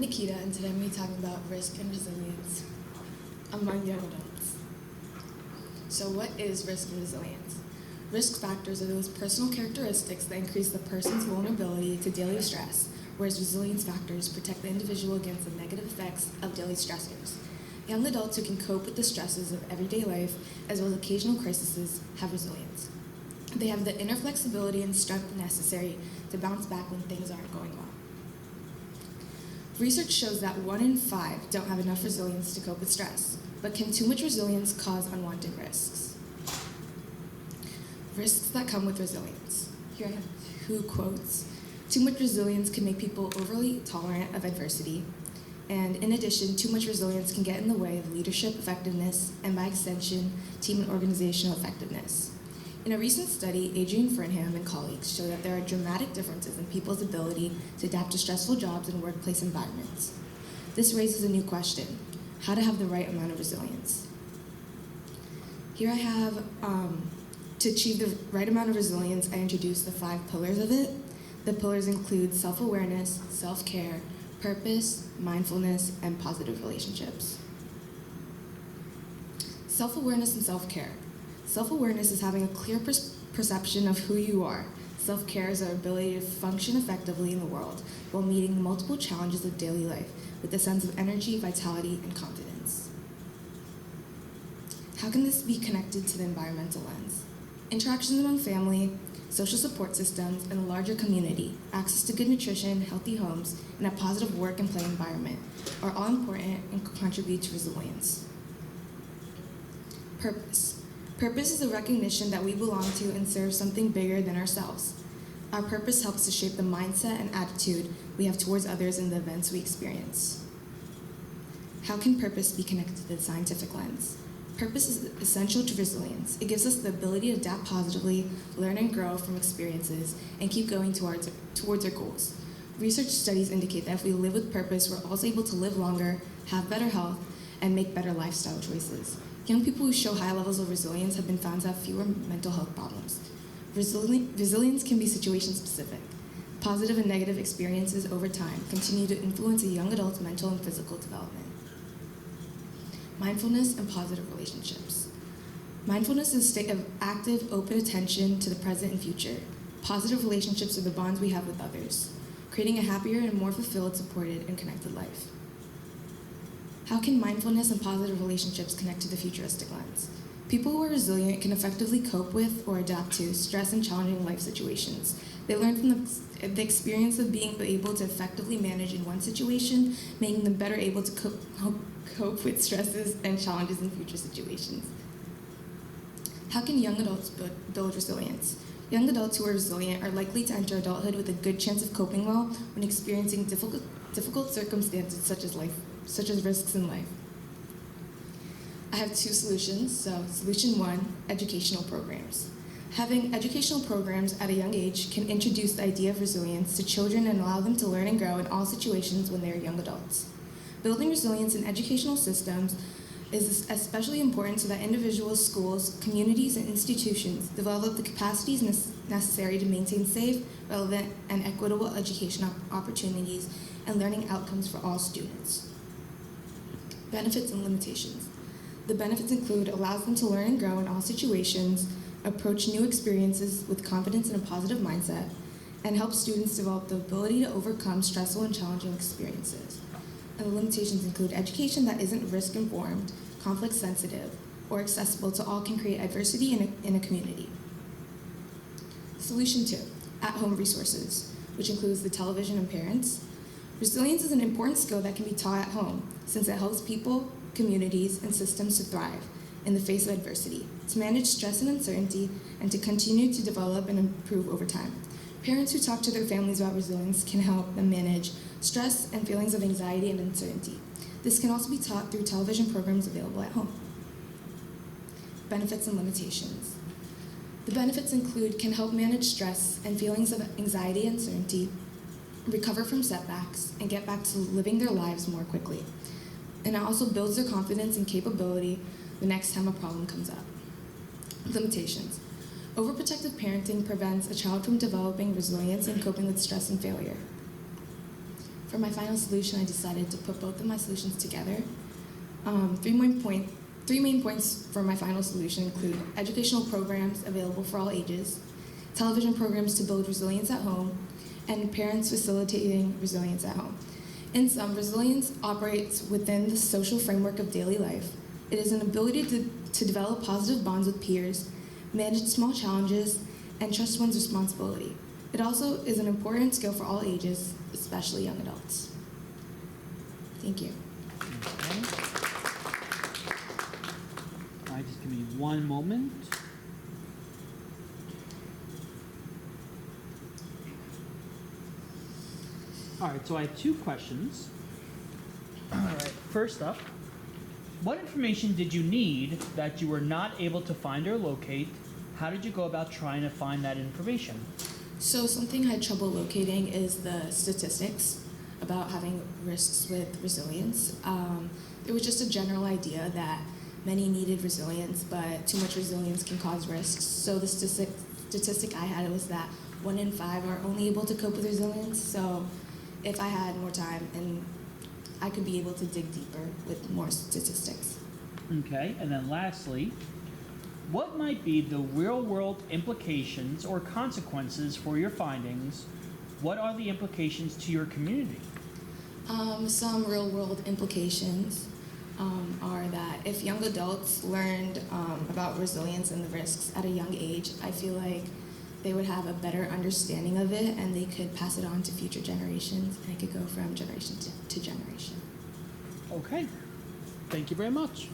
Nikhita, and today I'm going to be talking about risk and resilience among young adults. So what is risk and resilience? Risk factors are those personal characteristics that increase the person's vulnerability to daily stress, whereas resilience factors protect the individual against the negative effects of daily stressors. Young adults who can cope with the stresses of everyday life, as well as occasional crises, have resilience. They have the inner flexibility and strength necessary to bounce back when things aren't going well. Research shows that 1 in 5 don't have enough resilience to cope with stress, but can too much resilience cause unwanted risks? Risks that come with resilience. Here I have 2 quotes. Too much resilience can make people overly tolerant of adversity, and in addition, too much resilience can get in the way of leadership effectiveness and, by extension, team and organizational effectiveness. In a recent study, Adrian Fernham and colleagues show that there are dramatic differences in people's ability to adapt to stressful jobs and workplace environments. This raises a new question: how to have the right amount of resilience. Here I have, to achieve the right amount of resilience, I introduced the 5 pillars of it. The pillars include self-awareness, self-care, purpose, mindfulness, and positive relationships. Self-awareness and self-care. Self-awareness is having a clear perception of who you are. Self-care is our ability to function effectively in the world while meeting multiple challenges of daily life with a sense of energy, vitality, and confidence. How can this be connected to the environmental lens? Interactions among family, social support systems, and a larger community, access to good nutrition, healthy homes, and a positive work and play environment are all important and contribute to resilience. Purpose. Purpose is a recognition that we belong to and serve something bigger than ourselves. Our purpose helps to shape the mindset and attitude we have towards others and the events we experience. How can purpose be connected to the scientific lens? Purpose is essential to resilience. It gives us the ability to adapt positively, learn and grow from experiences, and keep going towards our goals. Research studies indicate that if we live with purpose, we're also able to live longer, have better health, and make better lifestyle choices. Young people who show high levels of resilience have been found to have fewer mental health problems. Resilience can be situation specific. Positive and negative experiences over time continue to influence a young adult's mental and physical development. Mindfulness and positive relationships. Mindfulness is a state of active, open attention to the present and future. Positive relationships are the bonds we have with others, creating a happier and more fulfilled, supported, and connected life. How can mindfulness and positive relationships connect to the futuristic lens? People who are resilient can effectively cope with or adapt to stress and challenging life situations. They learn from the experience of being able to effectively manage in one situation, making them better able to cope with stresses and challenges in future situations. How can young adults build resilience? Young adults who are resilient are likely to enter adulthood with a good chance of coping well when experiencing difficult circumstances such as risks in life. I have 2 solutions. So solution 1, educational programs. Having educational programs at a young age can introduce the idea of resilience to children and allow them to learn and grow in all situations when they are young adults. Building resilience in educational systems is especially important so that individuals, schools, communities, and institutions develop the capacities necessary to maintain safe, relevant, and equitable education opportunities and learning outcomes for all students. Benefits and limitations. The benefits include allows them to learn and grow in all situations, approach new experiences with confidence and a positive mindset, and help students develop the ability to overcome stressful and challenging experiences. And the limitations include education that isn't risk-informed, conflict-sensitive, or accessible to all can create adversity in a community. Solution 2, at-home resources, which includes the television and parents. Resilience is an important skill that can be taught at home, since it helps people, communities, and systems to thrive in the face of adversity, to manage stress and uncertainty, and to continue to develop and improve over time. Parents who talk to their families about resilience can help them manage stress and feelings of anxiety and uncertainty. This can also be taught through television programs available at home. Benefits and limitations. The benefits include can help manage stress and feelings of anxiety and uncertainty, recover from setbacks, and get back to living their lives more quickly. And it also builds their confidence and capability the next time a problem comes up. Limitations. Overprotective parenting prevents a child from developing resilience and coping with stress and failure. For my final solution, I decided to put both of my solutions together. Three main points for my final solution include educational programs available for all ages, television programs to build resilience at home, and parents facilitating resilience at home. In sum, resilience operates within the social framework of daily life. It is an ability to develop positive bonds with peers, manage small challenges, and trust one's responsibility. It also is an important skill for all ages, especially young adults. Thank you. Okay. All right, just give me one moment. All right, so I have two questions. All right, first up, what information did you need that you were not able to find or locate? How did you go about trying to find that information? So something I had trouble locating is the statistics about having risks with resilience. There was just a general idea that many needed resilience, but too much resilience can cause risks. So the statistic I had was that 1 in 5 are only able to cope with resilience. So if I had more time, and I could be able to dig deeper with more statistics. Okay, and then lastly, what might be the real-world implications or consequences for your findings? What are the implications to your community? Some real-world implications are that if young adults learned about resilience and the risks at a young age, I feel like they would have a better understanding of it and they could pass it on to future generations, and it could go from generation to generation. Okay, thank you very much.